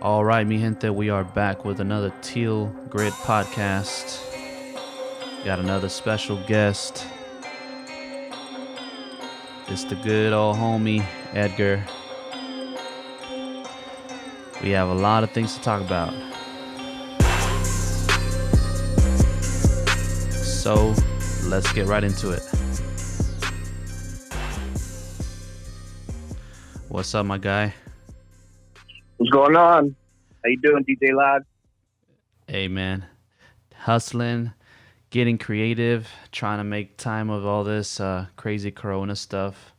All right, mi gente, we are back with another Teal Grid podcast. Got another special guest. It's the good old homie, Edgar. We have a lot of things to talk about. So, let's get right into it. What's up, my guy? What's going on? How you doing, DJ Lad? Hey, man. Hustling, getting creative, trying to make time of all this crazy corona stuff.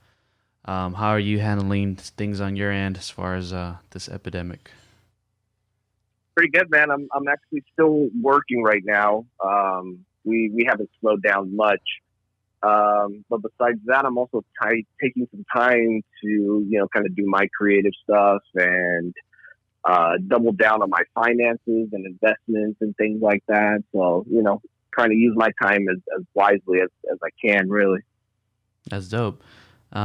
How are you handling things on your end as far as this epidemic? Pretty good, man. I'm actually still working right now. We haven't slowed down much. But besides that, I'm also taking some time to kind of do my creative stuff and double down on my finances and investments and things like that. So trying to use my time as wisely as I can, really. That's dope.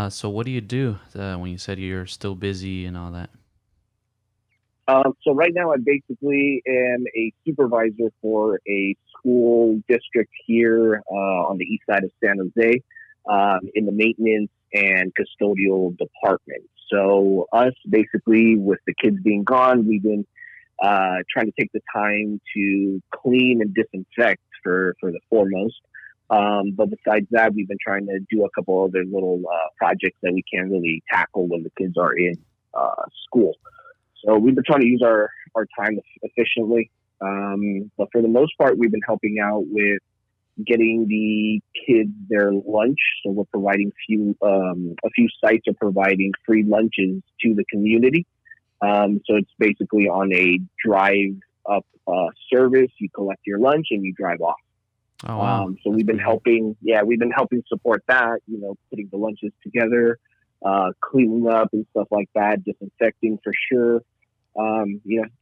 So what do you do when you said you're still busy and all that? So right now, I basically am a supervisor for a school district here on the east side of San Jose in the maintenance and custodial department. So us, basically, with the kids being gone, we've been trying to take the time to clean and disinfect for the foremost. But besides that, we've been trying to do a couple other little projects that we can't really tackle when the kids are in school. So we've been trying to use our time efficiently. But for the most part, we've been helping out with getting the kids their lunch. So we're providing a few sites are providing free lunches to the community. So it's basically on a drive up service. You collect your lunch and you drive off. Oh, wow. So we've been helping support that, putting the lunches together, cleaning up and stuff like that, disinfecting for sure.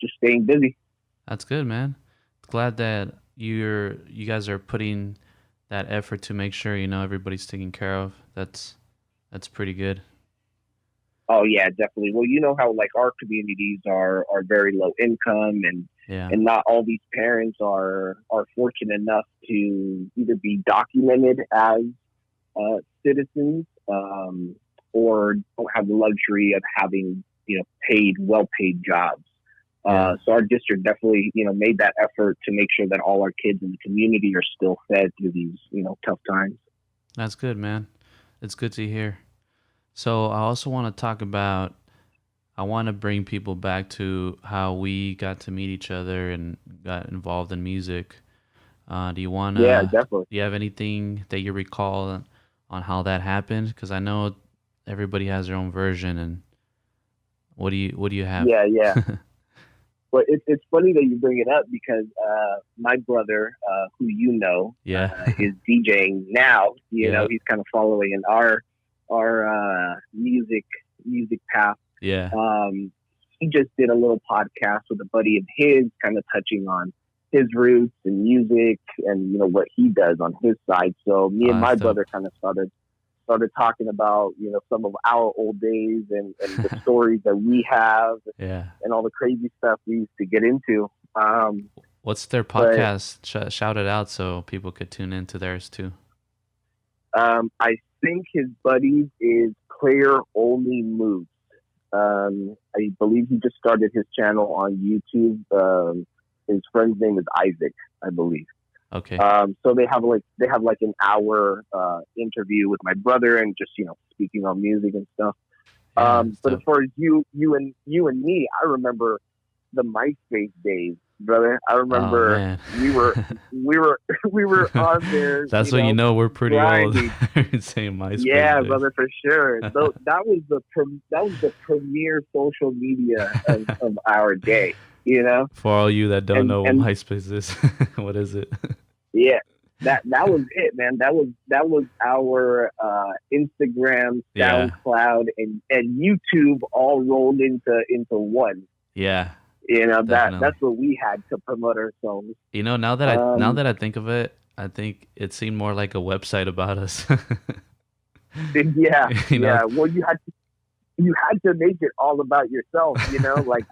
Just staying busy. That's good, man. Glad that you guys are putting that effort to make sure everybody's taken care of. That's pretty good. Oh yeah, definitely. Well, you know how like our communities are very low income and not all these parents are fortunate enough to either be documented as citizens or don't have the luxury of having well paid jobs. So our district definitely made that effort to make sure that all our kids in the community are still fed through these tough times. That's good, man. It's good to hear. So I also want to talk about, I want to bring people back to how we got to meet each other and got involved in music. Do you want to? Yeah, definitely. Do you have anything that you recall on how that happened? Because I know everybody has their own version. And what do you have? Yeah. But it's funny that you bring it up because my brother, who is DJing now. He's kind of following in our music path. Yeah. He just did a little podcast with a buddy of his, kind of touching on his roots and music and what he does on his side. So me and my brother kind of started talking about some of our old days and the stories that we have and all the crazy stuff we used to get into. What's their podcast? Shout it out so people could tune into theirs too. I think his buddy is Player Only Moves. I believe he just started his channel on YouTube. His friend's name is Isaac, I believe. Okay. So they have like an hour interview with my brother and just speaking on music and stuff. But as far as you and me, I remember the MySpace days, brother. I remember we were on there. That's when we're pretty grinding. Old. Saying MySpace. Yeah, days. Brother, for sure. So that was the premier social media of our day. For all you that don't know what MySpace is, what is it? Yeah, that was it, man. That was our Instagram, SoundCloud, and YouTube all rolled into one. Yeah, that's what we had to promote ourselves. Now that I think of it, I think it seemed more like a website about us. Yeah. Well, you had to make it all about yourself. Like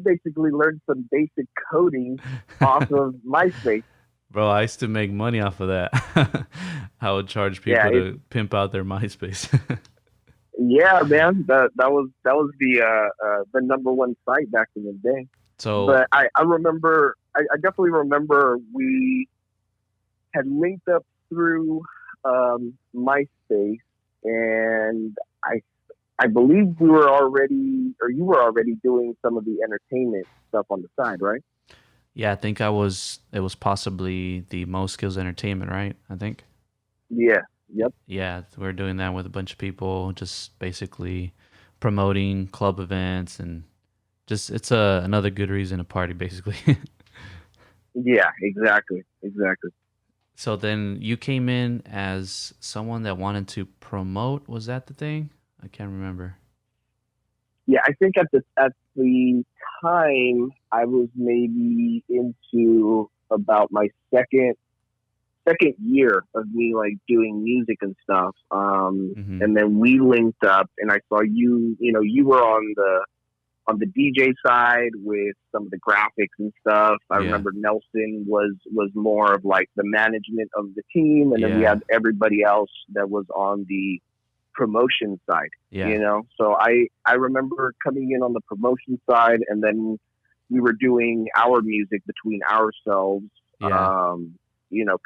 basically learned some basic coding off of MySpace. Bro, I used to make money off of that. I would charge Yeah, people to pimp out their MySpace. yeah, man. That was the number one site back in the day. So, But I remember I definitely remember we had linked up through MySpace, and I believe we were already, or you were already doing some of the entertainment stuff on the side, right? yeah, I think it was possibly the Most Skills Entertainment, right? I think. Yeah. Yep. Yeah, we're doing that with a bunch of people, just basically promoting club events and just it's another good reason to party, basically. Yeah. Exactly. Exactly. So then you came in as someone that wanted to promote. Was that the thing? I can't remember. Yeah. I think at the time I was maybe into about my second year of me like doing music and stuff. Hmm. And then we linked up, and I saw you. You know, you were on the DJ side with some of the graphics and stuff. I Yeah, remember Nelson was more of like the management of the team, and then we yeah, had everybody else that was on the promotion side. yeah, So I remember coming in on the promotion side, and then we were doing our music between ourselves. yeah,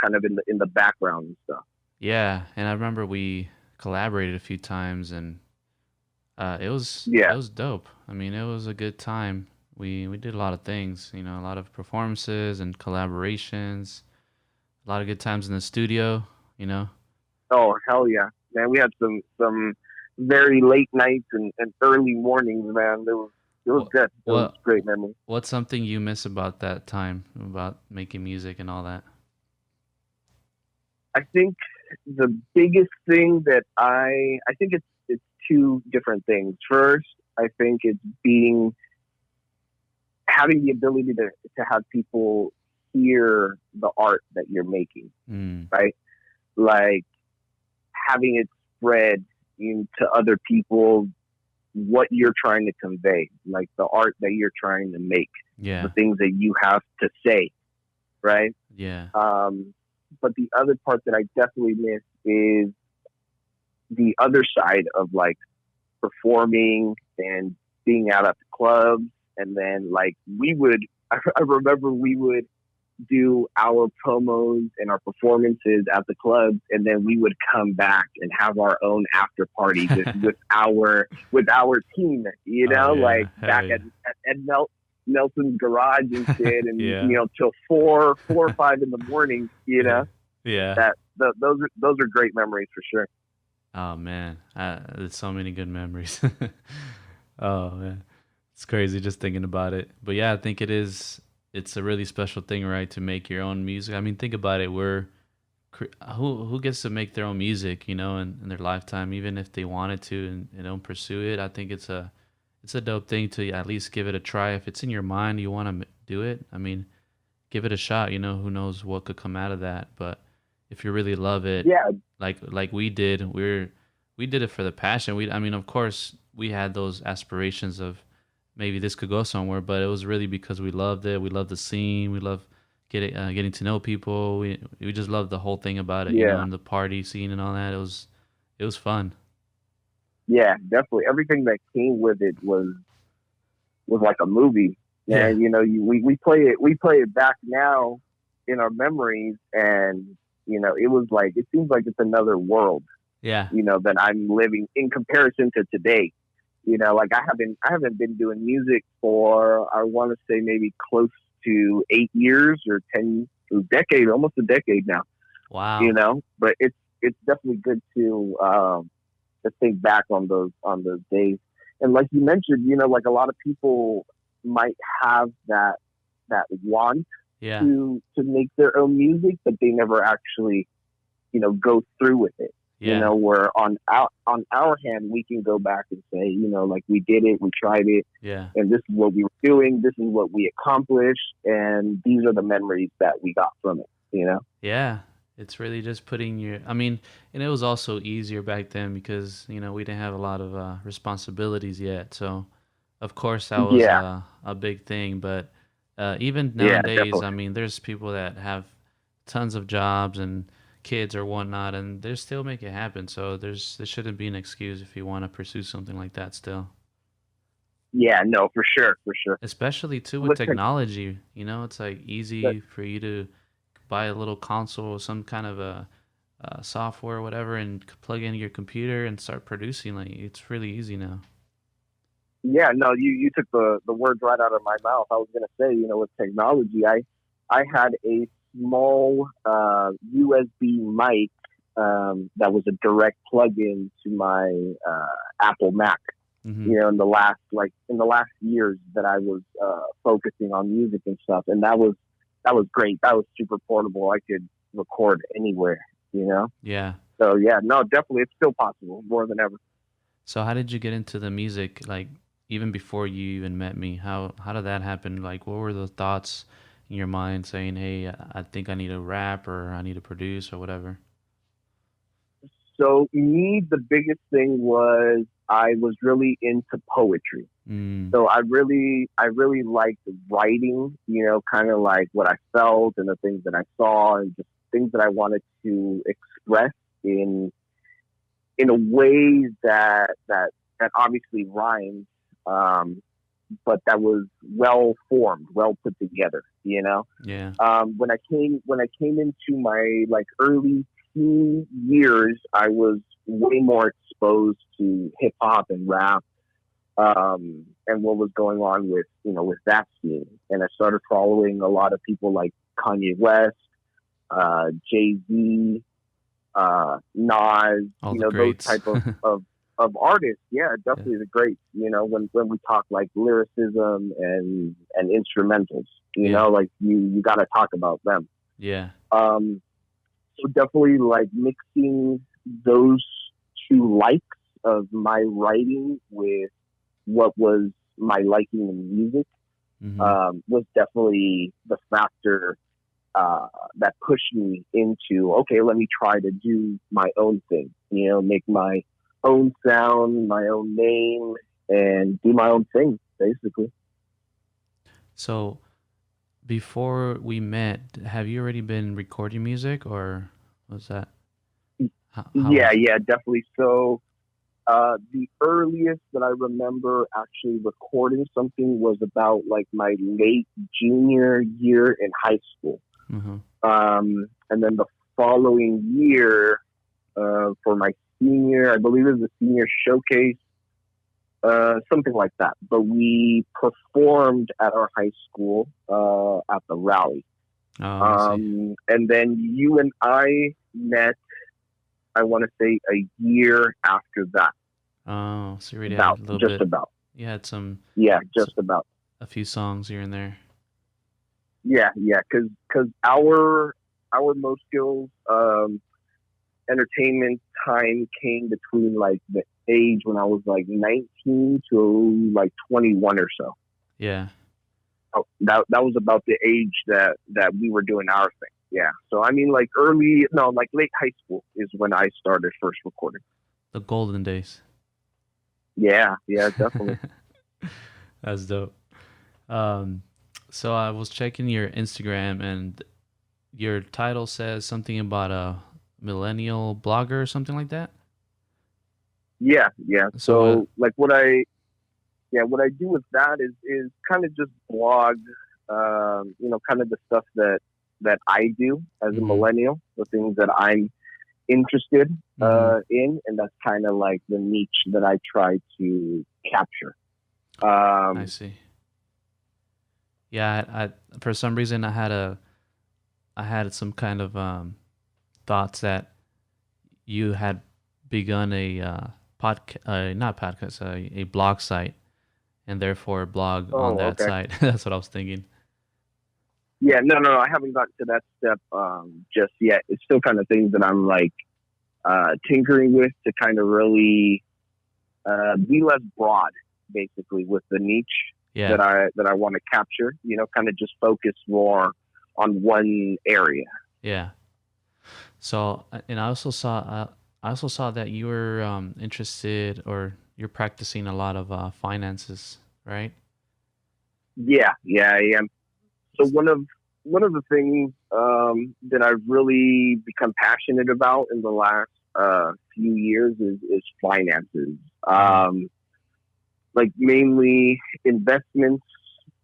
Kind of in the background and stuff. yeah. And I remember we collaborated a few times, and it Yeah. was dope. I mean, it was a good time. We did a lot of things, a lot of performances and collaborations, a lot of good times in the studio, you know. Oh hell yeah, man! We had some very late nights and early mornings, man. It was What good. It was what great memory. what's something you miss about that time, about making music and all that? I think the biggest thing that I think it's two different things. First, I think it's being having the ability to have people hear the art that you're making, Mm, right? Like having it spread into other people what you're trying to convey, like the art that you're trying to make, the yeah, things that you have to say, right? yeah, But the other part that I definitely miss is the other side of like performing and being out at the clubs. And then like I remember we would do our promos and our performances at the clubs, and then we would come back and have our own after party just with our team, oh like yeah, hell back yeah, at Nelson's garage and shit, and yeah, till four or five in the morning. yeah, yeah. Those are great memories for sure. Oh man, there's so many good memories. Oh man, it's crazy just thinking about it. But yeah, I think it is. It's a really special thing, right, to make your own music. I mean, think about it. Who gets to make their own music, in their lifetime, even if they wanted to and don't pursue it. I think it's a dope thing to at least give it a try. If it's in your mind, you want to do it. I mean, give it a shot. Who knows what could come out of that. But if you really love it, Yeah, like we did, we did it for the passion. I mean, of course, we had those aspirations of maybe this could go somewhere, but it was really because we loved it. We loved the scene. We loved getting to know people. We just loved the whole thing about it, yeah, and the party scene and all that. It was fun. yeah, definitely. Everything that came with it was like a movie. Yeah, And we play it back now in our memories, and it was like it seems like it's another world, yeah, that I'm living in comparison to today. Like I haven't been doing music for, I want to say, maybe close to 8 years or 10, a decade, almost a decade now. wow, But it's definitely good to think back on those days. And like you mentioned, like a lot of people might have that want yeah, to make their own music, but they never actually go through with it. yeah, Where on our hand we can go back and say, like we did it, we tried it, yeah, and this is what we were doing, this is what we accomplished, and these are the memories that we got from it. yeah. It's really just putting your. I mean, and it was also easier back then because we didn't have a lot of responsibilities yet, so Of course, that was Yeah, a big thing, but even yeah, nowadays, definitely. I mean, there's people that have tons of jobs and kids or whatnot, and they still make it happen. So there shouldn't be an excuse if you want to pursue something like that still. Yeah, no, for sure, for sure. Especially too with With tech, technology, it's like that, easy for you to buy a little console or some kind of software or whatever and plug in your computer and start producing. Like it's really easy now. yeah, no, you took the words right out of my mouth. I was gonna say, with technology, I had a small USB mic that was a direct plug-in to my Apple Mac. Hmm. In the last years that I was focusing on music and stuff, and that was great. That was super portable. I could record anywhere. You know. Yeah. So yeah, no, definitely, it's still possible more than ever. So how did you get into the music? Like even before you even met me, how did that happen? Like what were the thoughts in your mind saying, "Hey, I think I need to rap or I need to produce or whatever"? So me, the biggest thing was I was really into poetry. Mm. So I really liked writing, kind of like what I felt and the things that I saw and just things that I wanted to express in in a way that obviously rhymes, um, but that was well formed, well put together. Yeah. When I came into my like early teen years, I was way more exposed to hip hop and rap, and what was going on with that scene. And I started following a lot of people like Kanye West, Jay Z, Nas, All the those greats. type of artists. Yeah, Yeah. definitely the greats. When we talk like lyricism and instrumentals, Yeah. like you got to talk about them. Yeah. Um, so definitely like mixing those two likes of my writing with what was my liking in music Mhm. was definitely the factor that pushed me into, okay, let me try to do my own thing, make my own sound, my own name, and do my own thing, basically. So before we met, have you already been recording music or was that how Yeah, was it? yeah, definitely. So the earliest that I remember actually recording something was about like my late junior year in high school. Mhm. And then the following year, for my senior, I believe it was a senior showcase, something like that. But we performed at our high school at the rally. Oh, I see. And then you and I met, I want to say, a year after that. Oh, so you already had a About, little just bit. about. You had some Yeah, s- just about. a few songs here and there. Yeah, yeah, because our most skills entertainment time came between like the age when I was like 19 to like 21 or so. Yeah. That was about the age that we were doing our thing. Yeah. So I mean, like early, no, like late high school is when I started first recording. The golden days. Yeah, yeah, definitely. That's dope. Um, so I was checking your Instagram and your title says something about a millennial blogger or something like that. Yeah, yeah. So what? So like what I do with that is kind of just blog, kind of the stuff that I do as a Mhm. millennial, the things that I'm interested Mhm. in, and that's kind of like the niche that I try to capture. I Um, see. Yeah, I for some reason I had some kind of thoughts that you had begun a not podcast, a blog site, and therefore blog on oh, that okay. site. That's what I was thinking. Yeah, no, no, no. I haven't gotten to that step just yet. It's still kind of things that I'm like tinkering with to kind of really be less broad, basically, with the niche Yeah, that I want to capture. Kind of just focus more on one area. yeah. So, and I also saw that you were interested or you're practicing a lot of finances, right? Yeah, I am. So one of the things that I've really become passionate about in the last few years is finances. Mm. Like mainly investments,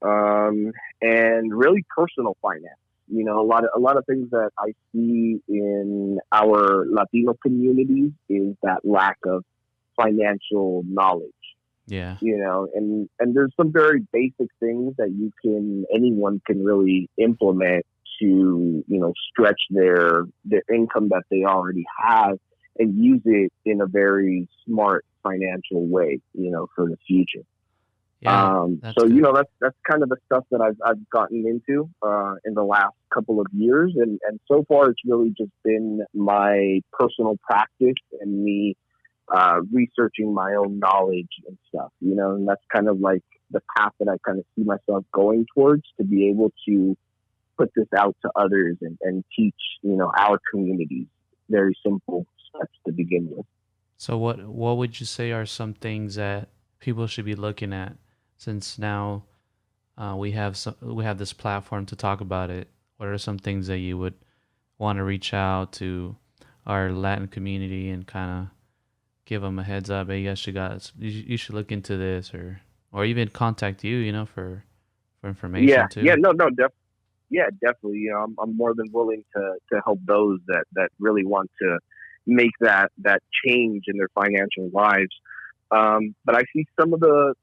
and really personal finance. A lot of things that I see in our Latino communities is that lack of financial knowledge. Yeah. And there's some very basic things that anyone can really implement to stretch their income that they already have and use it in a very smart financial way, for the future. Yeah, that's So good. that's kind of the stuff that I've gotten into in the last couple of years, and so far it's really just been my personal practice and me researching my own knowledge and stuff, and that's kind of like the path that I kind of see myself going towards, to be able to put this out to others and teach, our communities very simple steps to begin with. So what would you say are some things that people should be looking at, since now we have this platform to talk about it? What are some things that you would want to reach out to our Latin community and kind of give them a heads up? Hey, you should look into this, or even contact you, for Yeah, information yeah, too. no, yeah, definitely. I'm more than willing to help those that really want to make that change in their financial lives. But I see some of the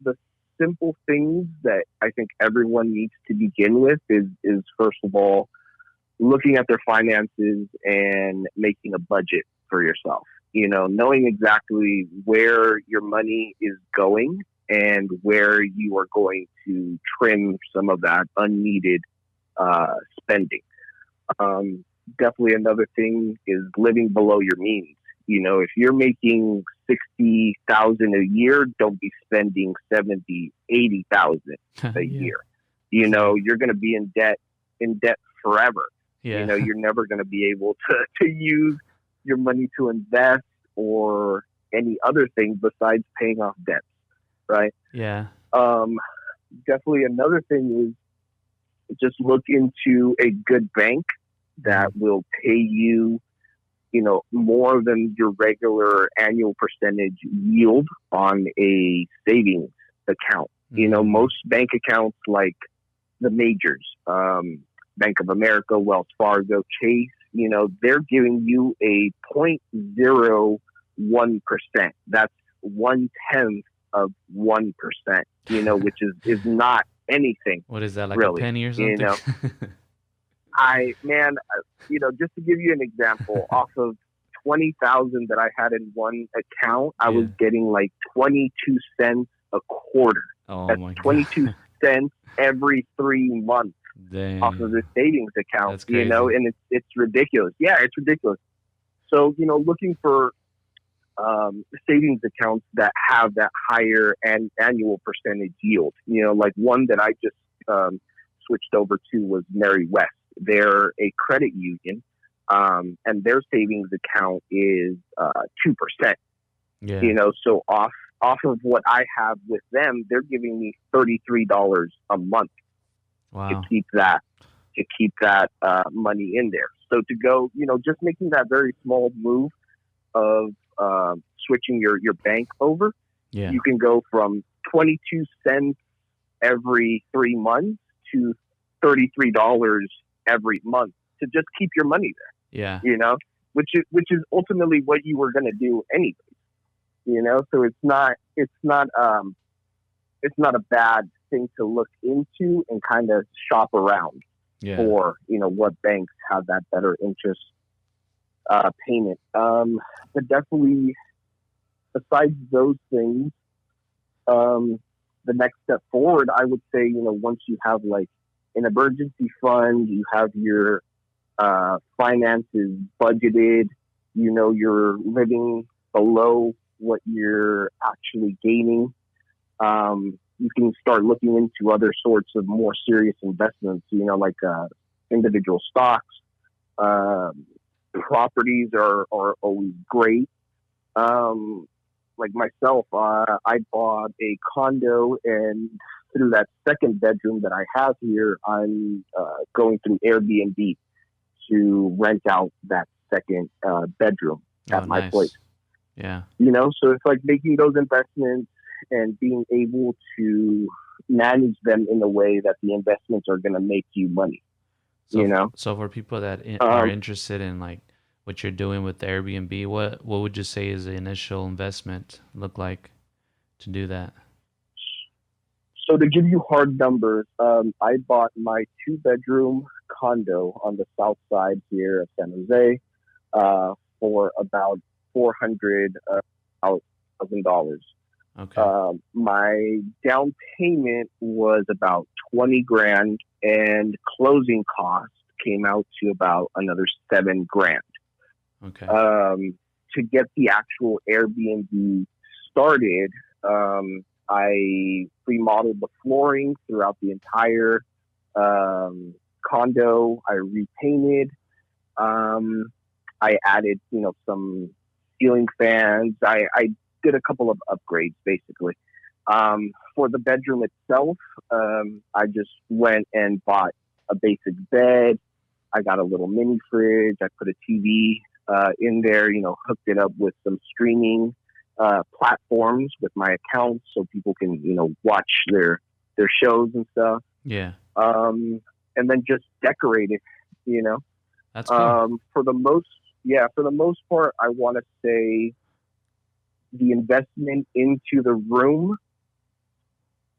simple things that I think everyone needs to begin with is first of all looking at their finances and making a budget for yourself. Knowing exactly where your money is going and where you are going to trim some of that unneeded spending. Um, Definitely another thing is living below your means. If you're making 60,000 a year, don't be spending 70, 80,000 a Yeah, year. exactly. You're going to be in debt forever. Yeah. You're never going to be able to use your money to invest or any other thing besides paying off debts, right? Yeah. Um, Definitely another thing is just look into a good bank that Mm. will pay you, more than your regular annual percentage yield on a savings account. Mm. Most bank accounts like the majors, Bank of America, Wells Fargo, Chase, they're giving you a 0.01%. That's 1/10 of 1%, which is not anything What is that, like a really. penny or something? Man, just to give you an example, off of 20,000 that I had in one account, I was Yeah. getting like 22 cents a quarter. Oh That's my 22 god. cents every 3 months off of Dang. the savings account, That's crazy. and it's ridiculous. Yeah, it's ridiculous. So, looking for savings accounts that have that higher annual percentage yield. Like one that I just switched over to was Mary West. They're a credit union, and their savings account is 2%. Yeah. So off of what I have with them, they're giving me $33 a month to Wow. keep that money in there. So to go, just making that very small move of switching your bank over, Yeah. you can go from 22 cents every 3 months to $33 every month to just keep your money Yeah. there. Which is ultimately what you were going to do anyway. So it's not a bad thing to look into and kind of shop around Yeah. for what banks have that better interest payment. But definitely, besides those things, the next step forward, I would say, once you have like an emergency fund, you have your finances budgeted, you're living below what you're actually gaining. You can start looking into other sorts of more serious investments, like individual stocks. Um, Properties are always great. Um, like myself, I bought a condo, and through that second bedroom that I have here, I'm going through Airbnb to rent out that second bedroom Oh, at my place. nice. Yeah. So it's like making those investments and being able to manage them in a way that the investments are going to make you money. So, You know, so for people that are um, interested in like what you're doing with the Airbnb, what would you say is the initial investment look like to do that? so to give you hard numbers, I bought my two-bedroom condo on the south side here of San Jose for about $400,000. Okay. My down payment was about 20 grand, and closing costs came out to about another 7 grand. Okay. To get the actual Airbnb started, I remodeled the flooring throughout the entire condo. I repainted. I added, some ceiling fans. I did a couple of upgrades, basically. For the bedroom itself, I just went and bought a basic bed. I got a little mini fridge. I put a TV in there, hooked it up with some streaming platforms with my accounts so people can, watch their shows and stuff. Yeah. And then just decorate it, you know. That's cool. For the most part, I want to say the investment into the room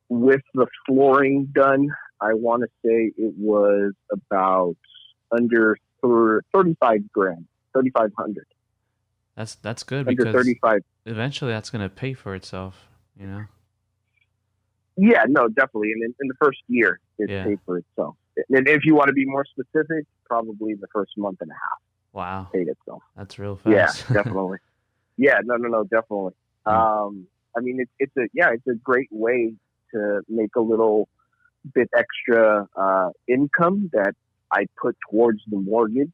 with the flooring done, I want to say it was about under 35 grand, 3,500. That's good Under because 35. eventually that's gonna pay for itself, you know? Yeah, no, definitely. And in the first year, it Yeah. paid for itself. And if you want to be more specific, probably the first month and a half Wow. paid itself. That's real Yeah, fast. definitely. Yeah, no, definitely. And I mean, it's a great way to make a little bit extra income that I put towards the mortgage,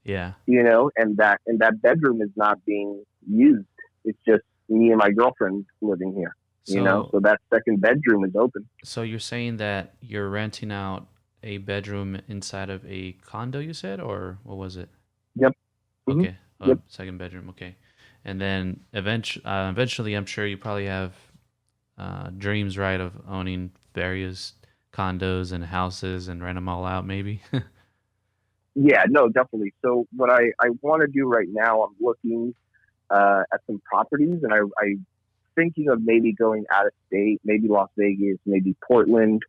yeah. and that bedroom is not being used. It's just me and my girlfriend living here, So so that second bedroom is open. so you're saying that you're renting out a bedroom inside of a condo, you said, or what was it? Yep. Hmm. Okay. Yep. Second bedroom. Okay. And then eventually, I'm sure you probably have dreams, right, of owning various condos and houses and rent them all out, maybe. Yeah, no, definitely. So what I want to do right now, I'm looking at some properties, and I thinking of maybe going out of state, maybe Las Vegas, maybe Portland.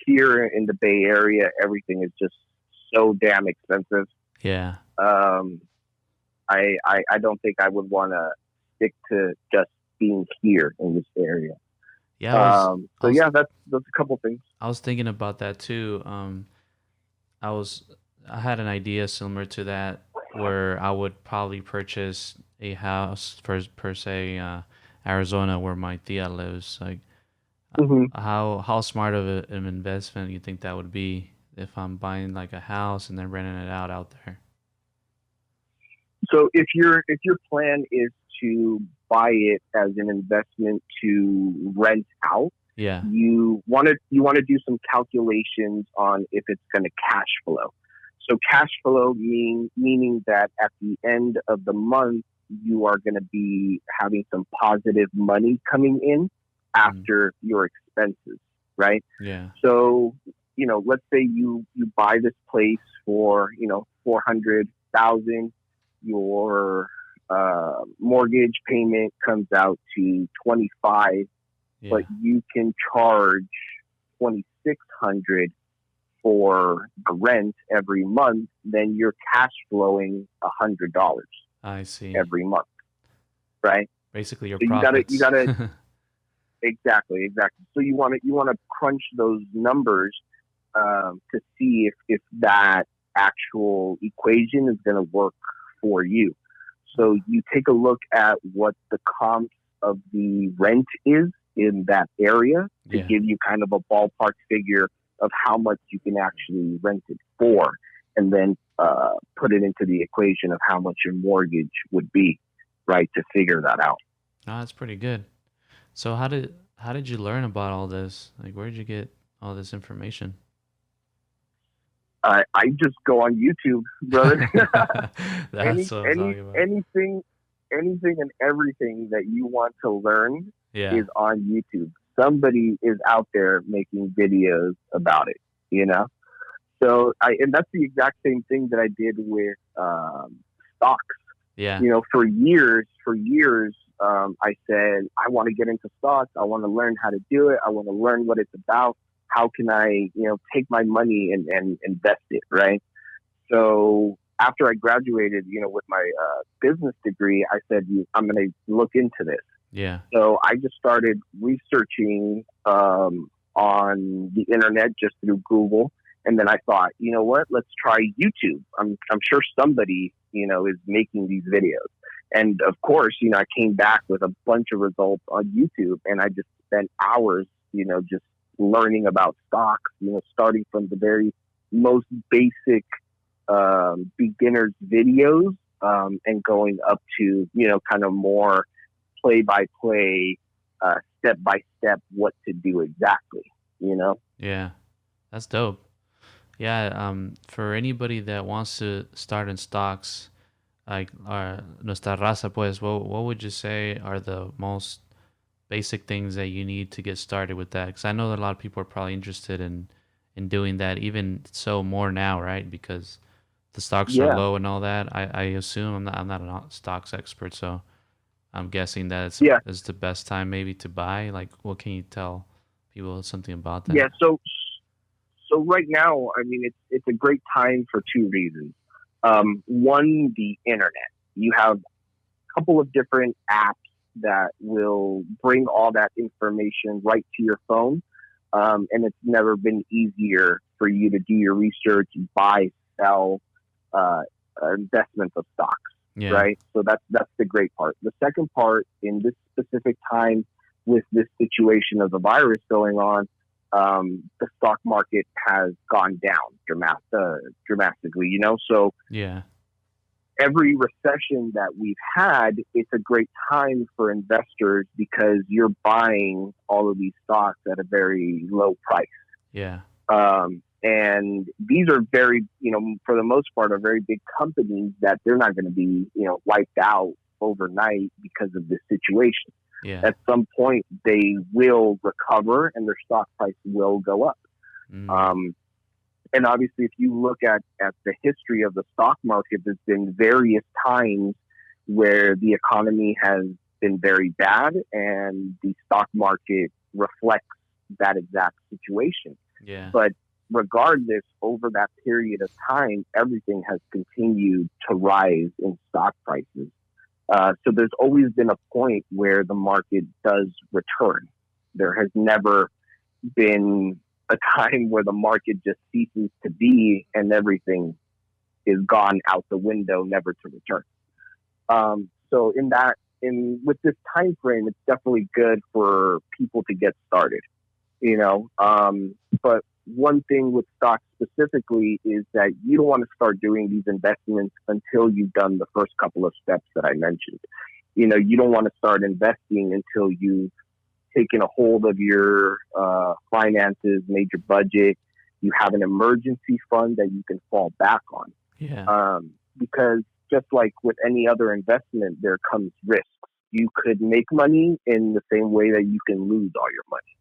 Here in the Bay Area, everything is just so damn expensive. Yeah. Um, I don't think I would want to stick to just being here in this area. Yeah. I was That's a couple things. I was thinking about that too. I was I had an idea similar to that where I would probably purchase a house for per se Arizona where my tia lives. Like Hmm. how smart of an investment you think that would be if I'm buying like a house and then renting it out there? So if your plan is to buy it as an investment to rent out, Yeah. you want to do some calculations on if it's going to cash flow. So cash flow meaning that at the end of the month you are going to be having some positive money coming in Mm. after your expenses, right? Yeah. So let's say you buy this place for 400,000. Your mortgage payment comes out to 25, but Yeah. you can charge 2,600 for the rent every month. Then you're cash flowing $100 I see. every month, right? Basically your So you profits. gotta exactly. So you want to crunch those numbers to see if that actual equation is going to work for you. So you take a look at what the comps of the rent is in that area to Yeah. give you kind of a ballpark figure of how much you can actually rent it for, and then put it into the equation of how much your mortgage would be. right, to figure that out. Oh, that's pretty good. So how did you learn about all this? Like, where did you get all this information? I just go on YouTube, brother. That's what I'm talking about. Anything and everything that you want to learn Yeah. is on YouTube. Somebody is out there making videos about it, you know? And that's the exact same thing that I did with stocks. Yeah. You know, for years, I said, I want to get into stocks. I want to learn how to do it. I want to learn what it's about. How can I, take my money and invest it, right? So after I graduated, with my business degree, I said, I'm going to look into this. Yeah. So I just started researching on the internet just through Google. And then I thought, you know what, let's try YouTube. I'm sure somebody, is making these videos. And of course, I came back with a bunch of results on YouTube, and I just spent hours, just learning about stocks, starting from the very most basic beginners videos and going up to, kind of more play by play, step by step, what to do exactly. Yeah. That's dope. Yeah, for anybody that wants to start in stocks, like nuestra raza, pues, what would you say are the most basic things that you need to get started with that? Because I know that a lot of people are probably interested in doing that, even so more now, right? Because the stocks are Yeah. low and all that. I assume I'm not a stocks expert, so I'm guessing that Yeah. it's the best time maybe to buy. Like, what can you tell people something about that? Yeah. So right now, I mean, it's a great time for two reasons. One, the internet. You have a couple of different apps that will bring all that information right to your phone. And it's never been easier for you to do your research, buy, sell, uh, investments of stocks, Yeah. right? So that's the great part. The second part, in this specific time with this situation of the virus going on, the stock market has gone down dramatically. So Yeah. every recession that we've had, it's a great time for investors because you're buying all of these stocks at a very low price. Yeah. And these are very, for the most part, are very big companies that they're not going to be, wiped out overnight because of this situation. Yeah. At some point, they will recover and their stock price will go up. Mm. And obviously, if you look at the history of the stock market, there's been various times where the economy has been very bad and the stock market reflects that exact situation. Yeah. But regardless, over that period of time, everything has continued to rise in stock prices. So there's always been a point where the market does return. There has never been a time where the market just ceases to be and everything is gone out the window, never to return. So with this time frame, it's definitely good for people to get started. But one thing with stocks specifically is that you don't want to start doing these investments until you've done the first couple of steps that I mentioned. You don't want to start investing until you've taken a hold of your finances, made your budget, you have an emergency fund that you can fall back on. Yeah. Because just like with any other investment, there comes risk. You could make money in the same way that you can lose all your money.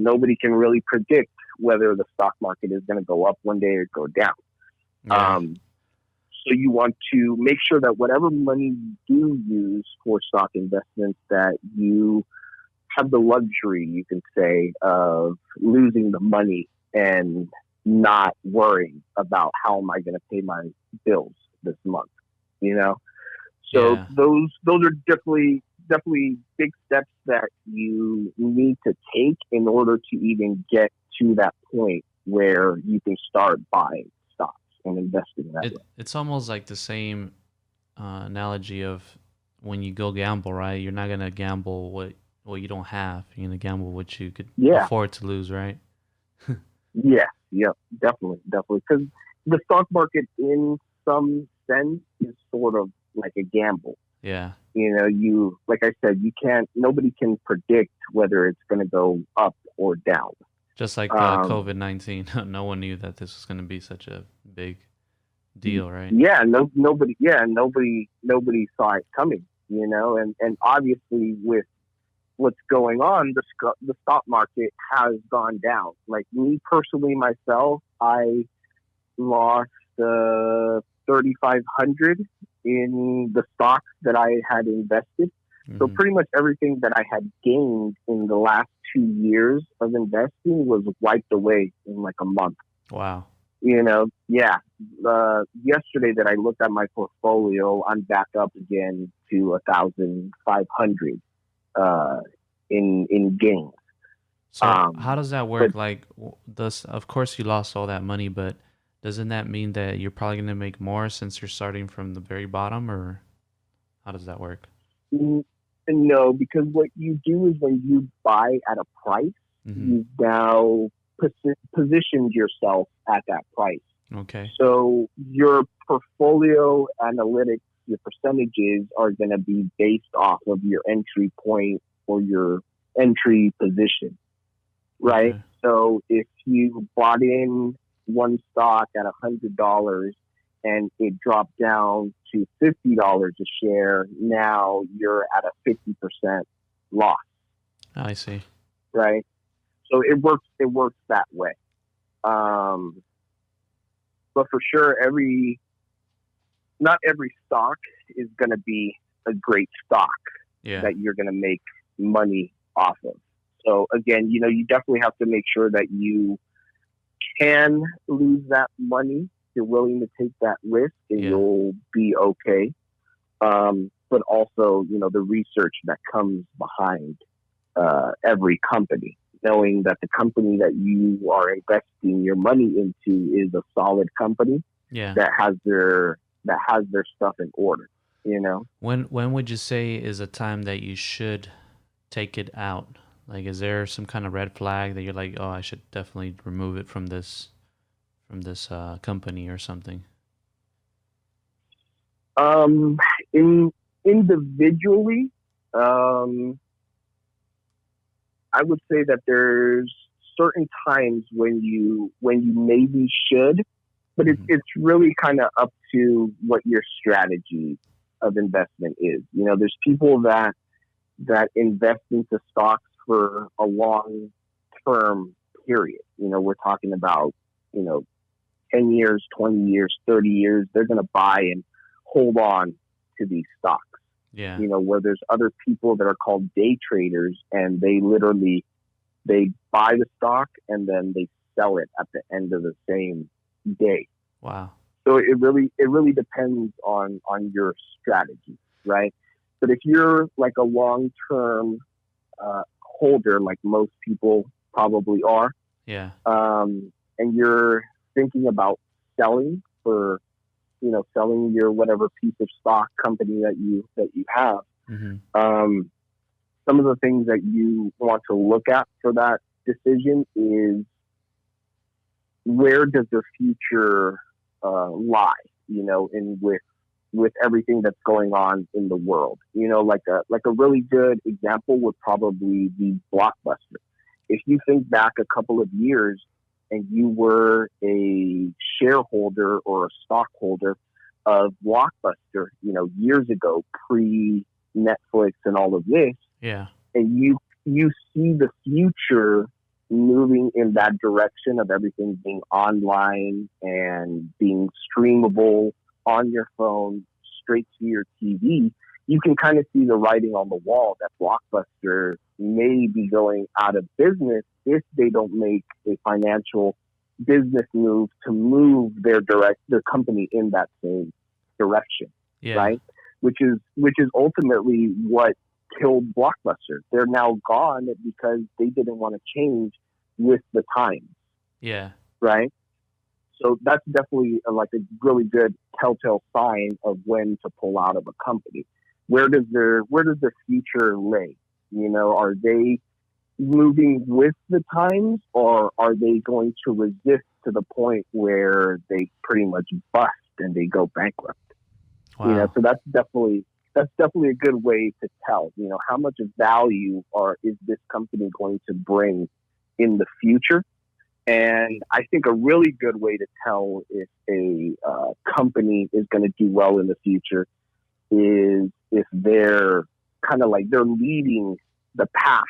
Nobody can really predict whether the stock market is going to go up one day or go down. Yeah. So you want to make sure that whatever money you do use for stock investments, that you have the luxury, you can say, of losing the money and not worrying about how am I going to pay my bills this month. So Yeah. those are definitely big steps that you need to take in order to even get to that point where you can start buying stocks and investing that way. It's almost like the same analogy of when you go gamble, right? You're not gonna gamble what you don't have. You're gonna gamble what you could Yeah, afford to lose, right? yeah, definitely. Because the stock market, in some sense, is sort of like a gamble. Yeah. Like I said, nobody can predict whether it's going to go up or down. Just like Um, COVID-19, no one knew that this was going to be such a big deal, right? yeah, nobody saw it coming, and obviously with what's going on, the stock market has gone down. Like me personally, myself, I lost 3,500 in the stocks that I had invested. So Hmm. pretty much everything that I had gained in the last 2 years of investing was wiped away in like a month. Wow. Yeah. Yesterday that I looked at my portfolio, I'm back up again to 1,500 uh, in gains. So how Um, does that but work? Like, does of course you lost all that money, but doesn't that mean that you're probably going to make more since you're starting from the very bottom, or how does that work? n- no, because what you do is when you buy at a price, Hmm. you've now positioned yourself at that price. Okay. So your portfolio analytics, your percentages are going to be based off of your entry point or your entry position, right? Okay. So if you bought in one stock at $100 and it dropped down to $50 a share, now you're at a 50% loss, I see. right? So it works that way. Um, but for sure, not every stock is going to be a great stock Yeah. that you're going to make money off of. So again, you definitely have to make sure that you can lose that money. You're willing to take that risk, and Yeah. you'll be okay. But also, the research that comes behind every company, knowing that the company that you are investing your money into is a solid company Yeah. that has their stuff in order. You know, When would you say is a time that you should take it out? Like, is there some kind of red flag that you're like, oh, I should definitely remove it from this company or something? um, in individually, um, I would say that there's certain times when you maybe should, but it's Hmm. it's really kind of up to what your strategy of investment is. There's people that invest into stocks for a long term period. We're talking about, you know, 10 years, 20 years, 30 years. They're going to buy and hold on to these stocks. Yeah. Where there's other people that are called day traders, and they buy the stock and then they sell it at the end of the same day. Wow. So it really depends on your strategy, right? But if you're like a long term holder, like most people probably are, Yeah. and you're thinking about selling for selling your whatever piece of stock company that you have, Hmm. um, some of the things that you want to look at for that decision is where does the future lie, in with everything that's going on in the world. Like a really good example would probably be Blockbuster. If you think back a couple of years and you were a shareholder or a stockholder of Blockbuster, years ago, pre Netflix and all of this, Yeah. and you see the future moving in that direction of everything being online and being streamable on your phone straight to your TV, you can kind of see the writing on the wall that Blockbuster may be going out of business if they don't make a financial business move to move their company in that same direction, Yeah. right? Which is ultimately what killed Blockbuster. They're now gone because they didn't want to change with the times, Yeah. right? So that's definitely like a really good telltale sign of when to pull out of a company. Where does their future lay? Are they moving with the times, or are they going to resist to the point where they pretty much bust and they go bankrupt? Wow. So that's definitely that's definitely a good way to tell. How much value is this company going to bring in the future? And I think a really good way to tell if a company is going to do well in the future is if they're kind of like they're leading the path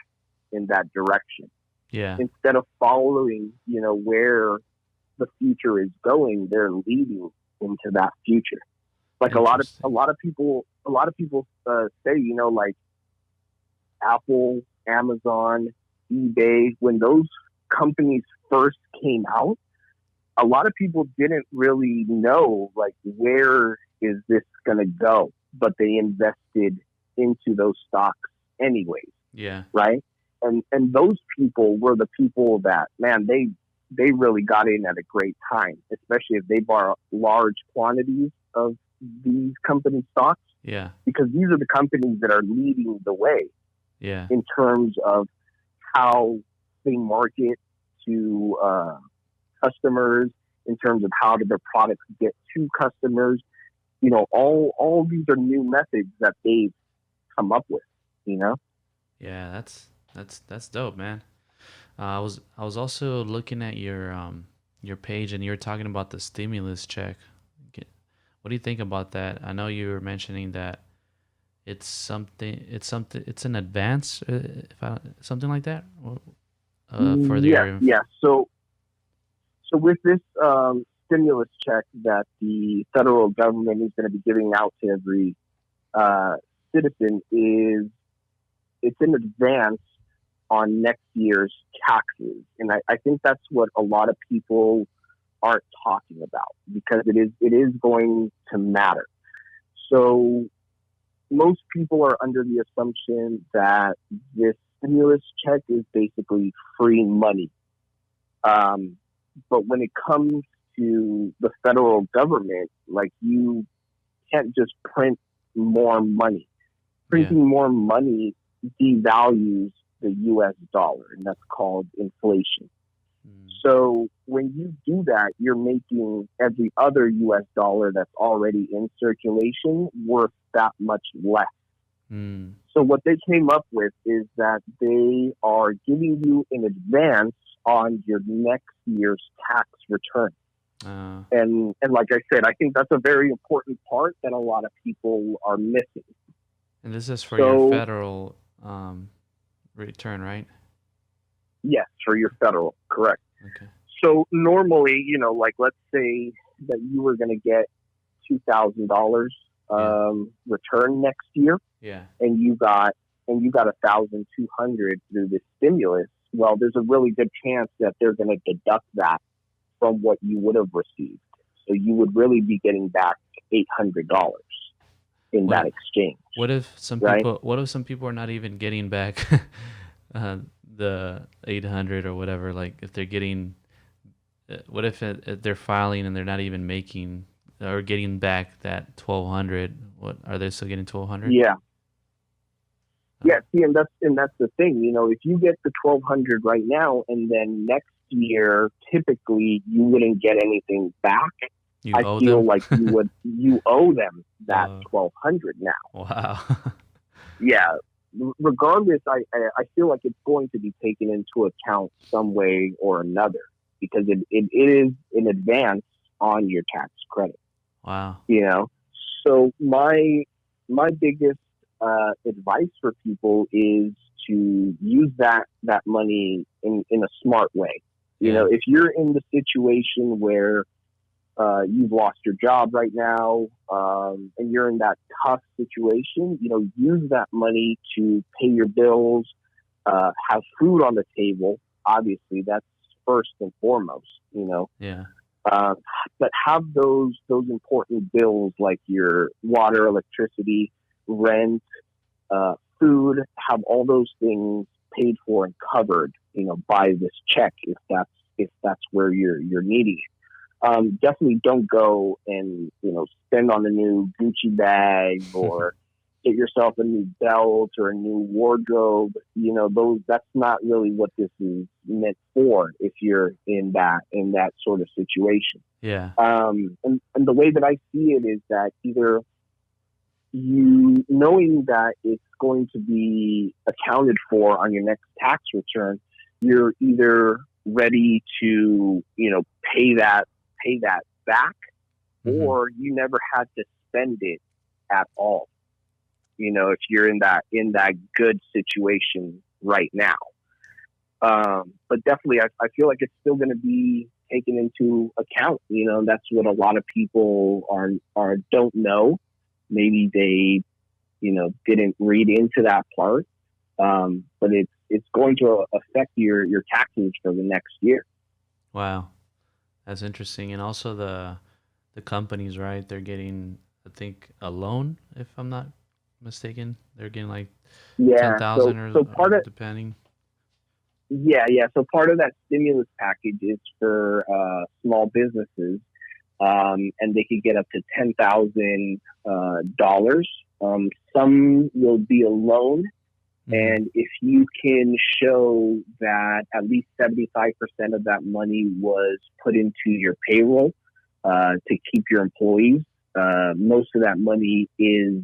in that direction Yeah. instead of following, where the future is going. They're leading into that future. Like Interesting. a lot of people say, like Apple, Amazon, eBay, when those companies first came out, a lot of people didn't really know like where is this going to go, but they invested into those stocks anyways, Yeah. right? And those people were the people that, man, they really got in at a great time, especially if they bought large quantities of these company stocks, Yeah. because these are the companies that are leading the way Yeah. in terms of how they market to customers, in terms of how do their products get to customers. All these are new methods that they've come up with. You know, Yeah. That's dope, man. I was also looking at your page, and you were talking about the stimulus check. Get- What do you think about that? I know you were mentioning that it's an advance, something like that, for yeah, your. yeah. So with this stimulus check that the federal government is going to be giving out to every uh, citizen, it's in advance on next year's taxes. And I think that's what a lot of people aren't talking about, because it is going to matter. So most people are under the assumption that this stimulus check is basically free money. Um, but when it comes to the federal government, like, you can't just print more money. Yeah. Printing more money devalues the U.S. dollar, and that's called inflation. Mm. So when you do that, you're making every other U.S. dollar that's already in circulation worth that much less. Mm. So what they came up with is that they are giving you in advance on your next year's tax return. Uh, And like I said, I think that's a very important part that a lot of people are missing. and this is for your So federal return, right? yes, for your federal, correct. Okay. So normally, like, let's say that you were going to get $2,000 Yeah. return next year, Yeah. and you got 1,200 through this stimulus. Well, there's a really good chance that they're going to deduct that from what you would have received. So you would really be getting back $800 in that What exchange, what if some right? people what if some people are not even getting back uh, the 800 or whatever? Like, if they're getting, what if they're filing and they're not even making or getting back that 1,200? What are they still getting 1,200? Yeah. Oh, Yeah, see, and that's the thing. If you get the 1,200 right now, and then next year, typically you wouldn't get anything back. you I owe feel them? like you owe them that uh, 1,200 now. wow. Yeah. Regardless, I feel like it's going to be taken into account some way or another, because it is in advance on your tax credit. Wow. So my biggest advice for people is to use that money in a smart way. Yeah. If you're in the situation where you've lost your job right now, and you're in that tough situation, use that money to pay your bills, have food on the table. Obviously, that's first and foremost. Yeah. Uh, but have those important bills like your water, electricity, rent, food. Have all those things paid for and covered, by this check, if that's where you're needing it. Definitely don't go and spend on a new Gucci bag, or get yourself a new belt or a new wardrobe. That's not really what this is meant for if you're in that sort of situation. Yeah. And the way that I see it is that either you knowing that it's going to be accounted for on your next tax return, you're either ready to, pay that back, Mm-hmm. or you never had to spend it at all. If you're in that good situation right now. But definitely, I feel like it's still going to be taken into account. That's what a lot of people are don't know. Maybe they, didn't read into that part. But it's going to affect your taxes for the next year. Wow, that's interesting. And also the companies, right? They're getting, I think, a loan, if I'm not mistaken. They're getting like ten Yeah. So thousand so or part of depending. yeah. So part of that stimulus package is for small businesses, and they could get up to $10,000. Some will be a loan, Mm-hmm. and if you can show that at least 75% of that money was put into your payroll to keep your employees, most of that money is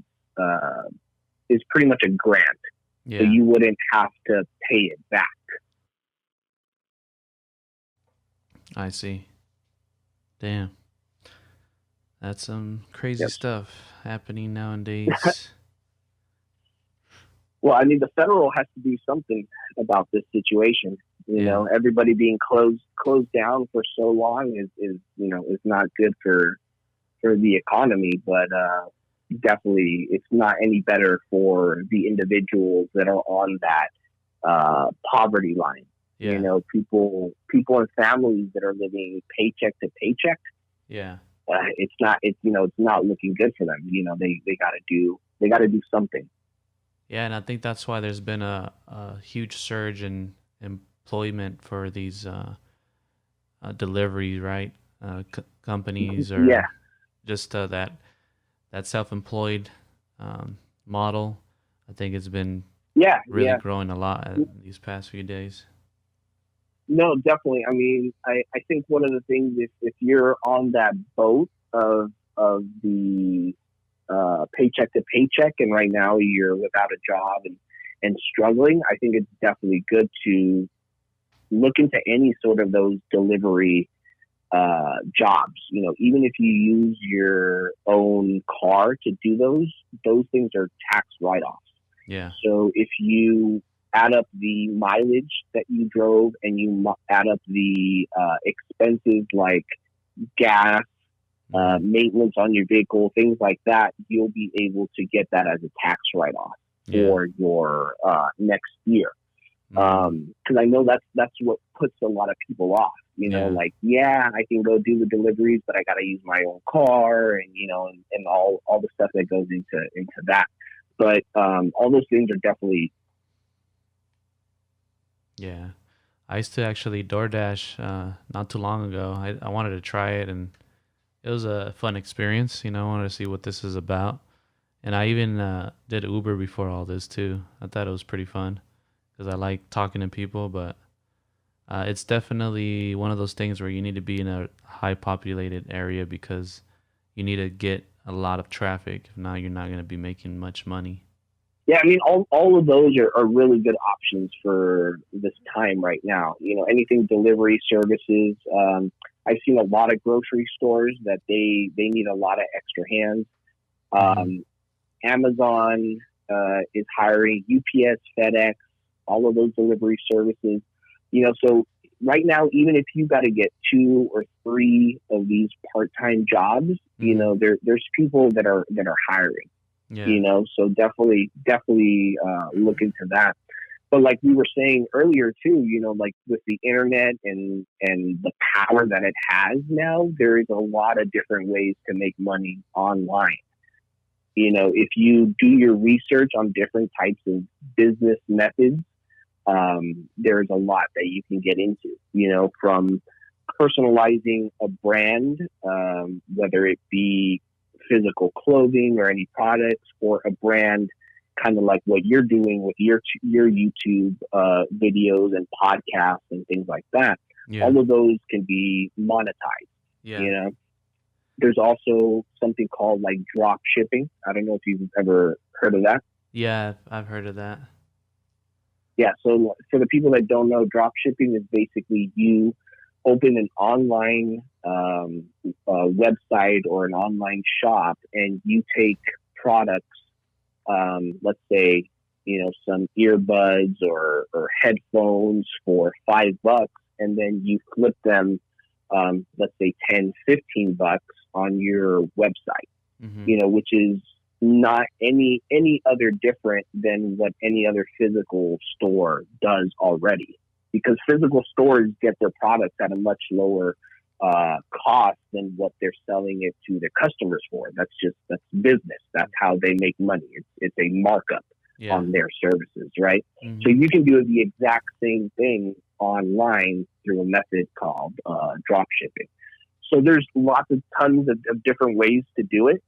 pretty much a grant, so Yeah, you wouldn't have to pay it back. I see. Damn, that's some crazy Yep. stuff happening nowadays. Well, I mean, the federal has to do something about this situation. Yeah, Everybody being closed down for so long is not good for the economy, but definitely it's not any better for the individuals that are on that poverty line. yeah, People and families that are living paycheck to paycheck. yeah. It's not looking good for them. They got to do something. Yeah, and I think that's why there's been a huge surge in employment for these deliveries, right? Companies Yeah, or just that self-employed model. I think it's been yeah, really yeah. growing a lot these past few days. No, definitely. I mean, I think one of the things, if you're on that boat of the paycheck to paycheck, and right now you're without a job and struggling, I think it's definitely good to look into any sort of those delivery jobs. Even if you use your own car to do those things are tax write offs. Yeah. So if you add up the mileage that you drove, and you add up the expenses like gas, Hmm. maintenance on your vehicle, things like that, you'll be able to get that as a tax write off Yeah. for your next year. Mm. Because I know that's what puts a lot of people off. Yeah. Like, yeah, I can go do the deliveries, but I got to use my own car, and all the stuff that goes into that. But all those things are definitely. Yeah. I used to actually DoorDash not too long ago. I wanted to try it, and it was a fun experience. I wanted to see what this is about. And I even did Uber before all this too. I thought it was pretty fun because I like talking to people, but it's definitely one of those things where you need to be in a high populated area because you need to get a lot of traffic. If not, you're not going to be making much money. Yeah, I mean, all of those are really good options for this time right now. Anything delivery services. I've seen a lot of grocery stores that they need a lot of extra hands. Hmm. Um, Amazon is hiring, UPS, FedEx, all of those delivery services. So right now, even if you got to get two or three of these part-time jobs, Hmm. there's people that are hiring. Yeah. So definitely look into that. But like we were saying earlier too, like with the internet and the power that it has now, there is a lot of different ways to make money online. If you do your research on different types of business methods, there's a lot that you can get into. From personalizing a brand, whether it be physical clothing or any products, or a brand kind of like what you're doing with your YouTube videos and podcasts and things like that. Yeah. All of those can be monetized. Yeah. You know, There's also something called like drop shipping. I don't know if you've ever heard of that. Yeah, I've heard of that. Yeah, so for the people that don't know, drop shipping is basically you open an online website or an online shop, and you take products, let's say, some earbuds or headphones for $5, and then you flip them, let's say 10, $15 on your website, Mm-hmm. which is not any other different than what any other physical store does already, because physical stores get their products at a much lower cost than what they're selling it to their customers for. That's business. That's how they make money. It's a markup Yeah. on their services, right? So Mm-hmm. you can do the exact same thing online through a method called drop shipping. So there's tons of different ways to do it.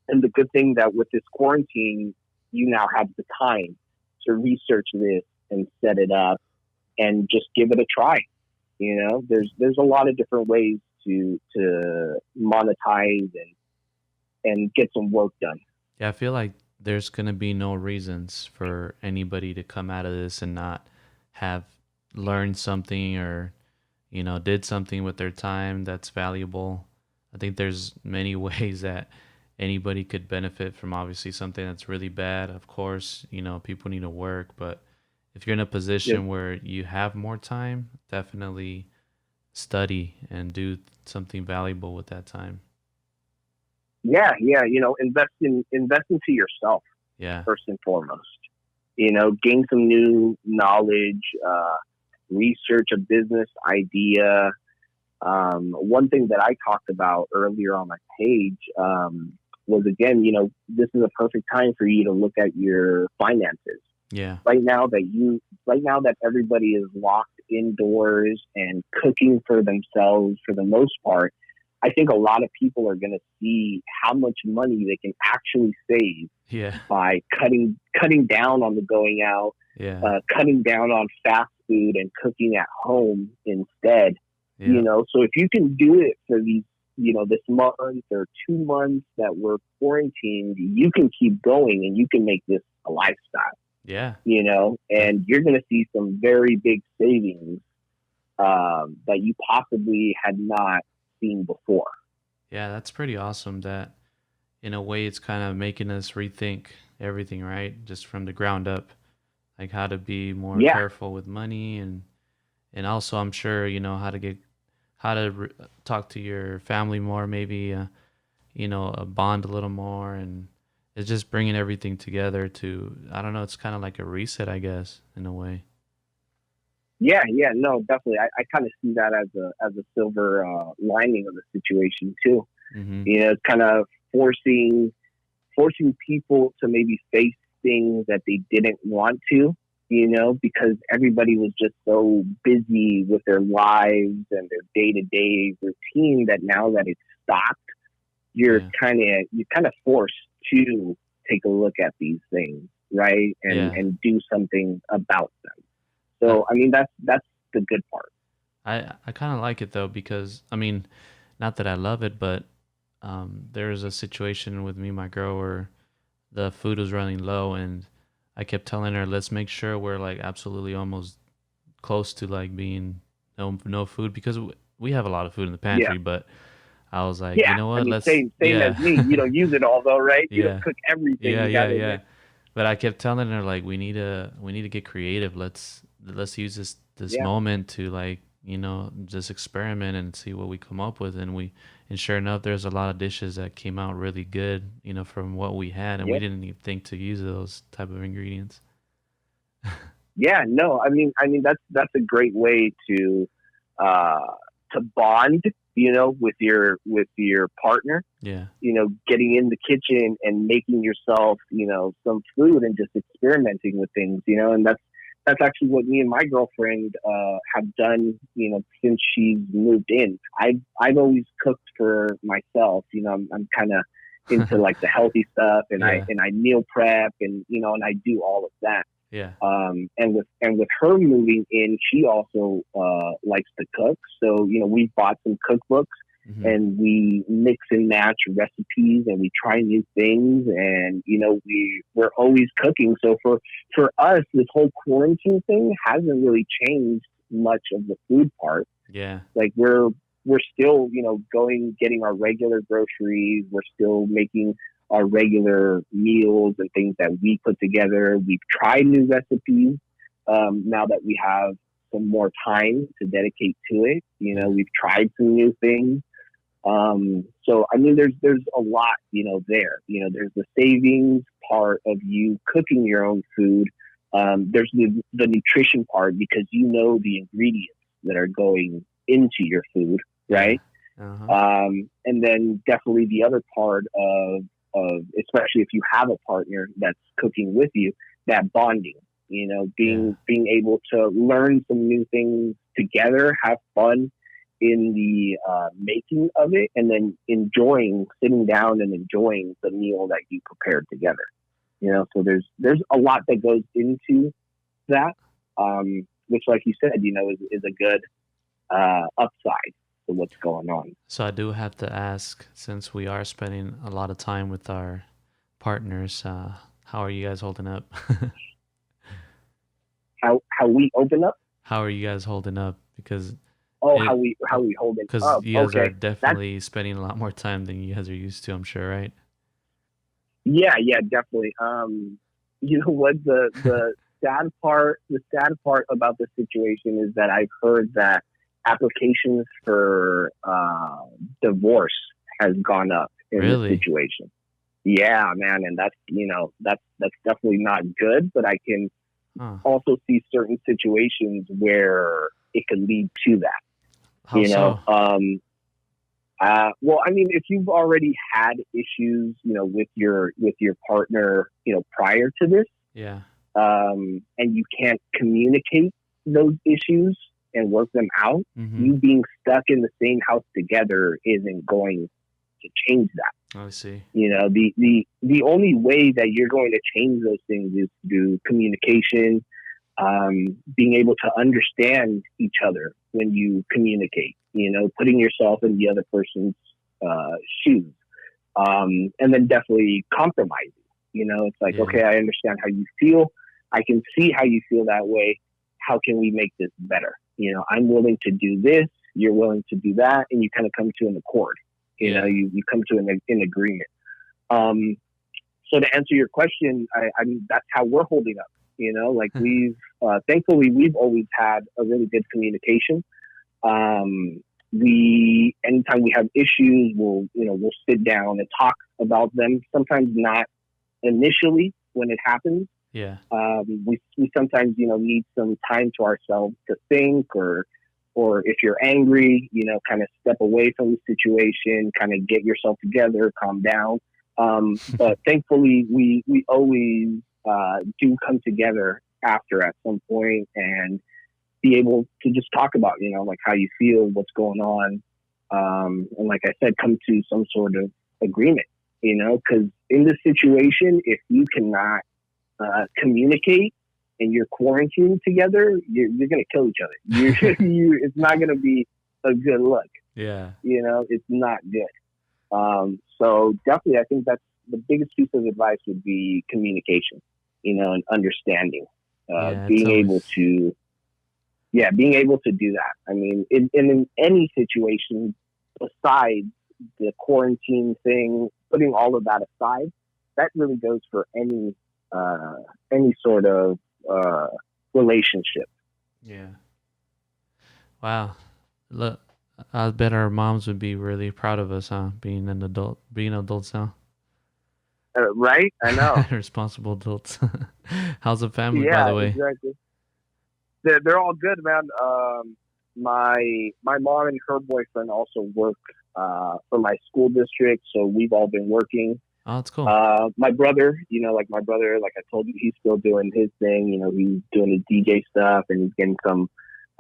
And the good thing that with this quarantine, you now have the time to research this and set it up and just give it a try. There's a lot of different ways to monetize and get some work done. Yeah, I feel like there's gonna be no reasons for anybody to come out of this and not have learned something or did something with their time that's valuable. I think there's many ways that anybody could benefit from obviously something that's really bad. Of course, people need to work, but if you're in a Yeah, position where you have more time, definitely study and do something valuable with that time. yeah. Invest into yourself Yeah. first and foremost. Gain some new knowledge, research a business idea. One thing that I talked about earlier on my page was, again, this is a perfect time for you to look at your finances. Yeah. Right now that everybody is locked indoors and cooking for themselves for the most part, I think a lot of people are going to see how much money they can actually save Yeah. by cutting down on the going out, Yeah. cutting down on fast food and cooking at home instead. Yeah. So if you can do it for these, this month or 2 months that we're quarantined, you can keep going and you can make this a lifestyle. Yeah. And you're going to see some very big savings that you possibly had not seen before. Yeah, that's pretty awesome that in a way it's kind of making us rethink everything, right? Just from the ground up, like how to be more Yeah, careful with money and also I'm sure how to talk to your family more, maybe bond a little more, and it's just bringing everything together to, I don't know, it's kind of like a reset, I guess, in a way. yeah, no, definitely. I kind of see that as a silver lining of the situation too. Mhm. It's kind of forcing people to maybe face things that they didn't want to, because everybody was just so busy with their lives and their day to day routine that now that it's stopped, Yeah. you're kind of forced to take a look at these things, right, Yeah. and do something about them. I So I mean that's the good part. I kind of like it though because I mean, not that I love it, but there's a situation with me and my girl where the food was running low, and I kept telling her, let's make sure we're like absolutely almost close to like being no food because we have a lot of food in the Yeah, pantry, but I was like, you yeah. know I what? mean, Let's same as yeah. me. You don't use it all though, right? You don't Yeah. cook everything. Yeah, You yeah, got to yeah. admit. But I kept telling her like we need to get creative. Let's use this Yeah, moment to like, just experiment and see what we come up with, and sure enough there's a lot of dishes that came out really good, from what we had, and we yeah, didn't even think to use those type of ingredients. yeah. No, I mean that's a great way uh, to bond, with your partner. Yeah. Getting in the kitchen and making yourself, some food and just experimenting with things, and that's actually what me and my girlfriend have done, since she's moved in. I've always cooked for myself. I'm kind of into like the healthy stuff, and I Yeah. and I meal prep, and I do all of that. Yeah. And with her moving in, she also likes to cook. So we bought some cookbooks, Hmm. and we mix and match recipes and we try new things, and we're always cooking. So for us, this whole quarantine thing hasn't really changed much of the food part. Yeah. Like we're still, going, getting our regular groceries. We're still making our regular meals and things that we put together. We've tried new recipes. Now that we have some more time to dedicate to it, Yeah. we've tried some new things. So I mean, there's a lot, there. There's the savings part of you cooking your own food. There's the nutrition part, because the ingredients that are going into your food, Yeah. right? Uh-huh. And then definitely the other part of especially if you have a partner that's cooking with you, that bonding. Yeah. Being able to learn some new things together, have fun in the making of it, and then sitting down and enjoying the meal that you prepared together. So there's a lot that goes into that, which, like you said, is a good upside to what's going on. So I do have to ask, since we are spending a lot of time with our partners, how are you guys holding up? How we open up? How are you guys holding up? Because Oh, it how we hold it because up? you guys are Okay, that's definitely spending a lot more time than you guys are used to, I'm sure, right? yeah, definitely. You know what, the sad part about the situation is that I've heard that applications for divorce has gone up in this Really? situation. Yeah, man, and that's definitely not good. But I can Huh. also see certain situations where it could lead to that. How You know, so? well, I mean, if you've already had issues, with your partner, prior to this, Yeah. and you can't communicate those issues and work them out, Mm-hmm. you being stuck in the same house together isn't going to change that. I see. The only way that you're going to change those things is through communication, being able to understand each other when you communicate, putting yourself in the other person's shoes, and then definitely compromising. It's like, Yeah. okay, I understand how you feel. I can see how you feel that way. How can we make this better? I'm willing to do this. You're willing to do that, and you kind of come to an accord. Yeah. You come to an agreement. Um, so to answer your question, I mean, that's how we're holding up. Like thankfully, we've always had a really good communication. Anytime we have issues, we'll sit down and talk about them. Sometimes not initially when it happens. Yeah. We sometimes, need some time to ourselves to think, or if you're angry, kind of step away from the situation, kind of get yourself together, calm down. But thankfully, we always do come together after at some point and be able to just talk about, like how you feel, what's going on. And like I said, come to some sort of agreement, because in this situation, if you cannot communicate and you're quarantined together, you're going to kill each other. It's not going to be a good look. Yeah. It's not good. So definitely, I think that's the biggest piece of advice would be communication, and understanding, Yeah. It's being able always. to, yeah, being able to do that. I mean, in any situation besides the quarantine thing, putting all of that aside, that really goes for any sort of relationship. Yeah. Wow. Look, I bet our moms would be really proud of us, huh? Being adults now, Right? I know. responsible adults. How's the family, by Yeah, the way? exactly. They're all good, man. My mom and her boyfriend also work for my school district, so we've all been working. Oh, it's cool. My brother, like I told you, he's still doing his thing. He's doing his DJ stuff, and he's getting some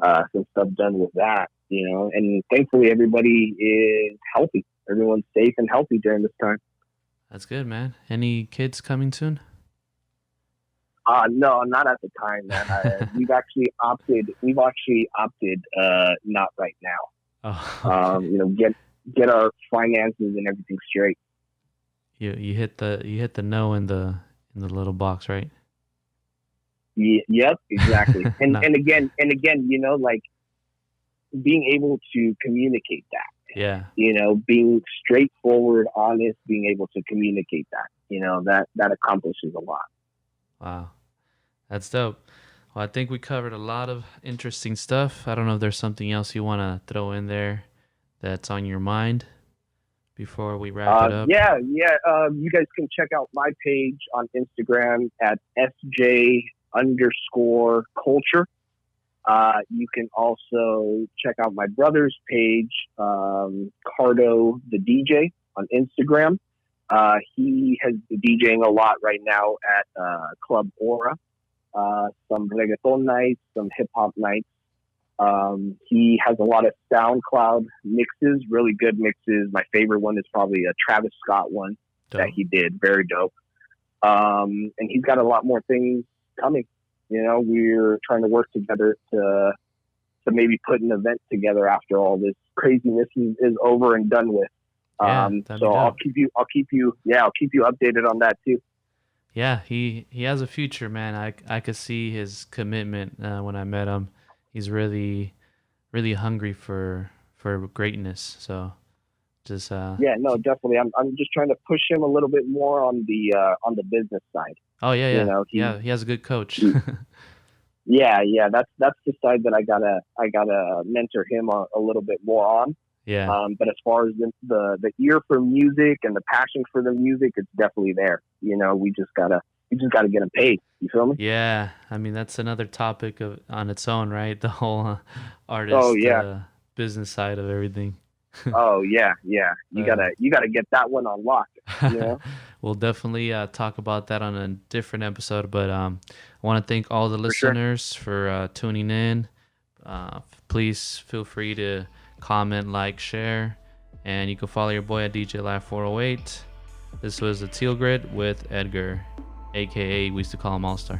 stuff done with that. And thankfully everybody is healthy. Everyone's safe and healthy during this time. That's good, man. Any kids coming soon? No, not at the time, man. We've actually opted not right now. Oh, okay. get our finances and everything straight. You hit the no in the little box, right? Yep, exactly. And No. and again, like being able to communicate that, Yeah. being straightforward, honest, being able to communicate that, that accomplishes a lot. Wow. That's dope. Well, I think we covered a lot of interesting stuff. I don't know if there's something else you want to throw in there that's on your mind before we wrap it up. Yeah. You guys can check out my page on Instagram at SJ_culture. You can also check out my brother's page, Cardo the DJ, on Instagram. He has been DJing a lot right now at Club Aura, some reggaeton nights, some hip hop nights. He has a lot of SoundCloud mixes, really good mixes. My favorite one is probably a Travis Scott one that he did, very dope. And he's got a lot more things coming. We're trying to work together to maybe put an event together after all this craziness is over and done with. So I'll keep you updated on that too. Yeah, he has a future, man. I could see his commitment when I met him. He's really, really hungry for greatness. So just definitely. I'm just trying to push him a little bit more on the business side. Oh yeah. He has a good coach. Yeah. That's the side that I gotta mentor him a little bit more on. Yeah. But as far as the ear for music and the passion for the music, it's definitely there. We just gotta get him paid. You feel me? Yeah. I mean, that's another topic on its own, right? The whole artist business side of everything. Oh yeah. You gotta get that one on lock. We'll definitely talk about that on a different episode. But I want to thank all the listeners for tuning in. Please feel free to comment, like, share, and you can follow your boy at DJ Live 408. This was the Teal Grid with Edgar, aka we used to call him All Star.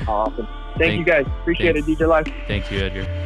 Awesome. Thank you guys. Appreciate it, DJ Live. Thank you, Edgar.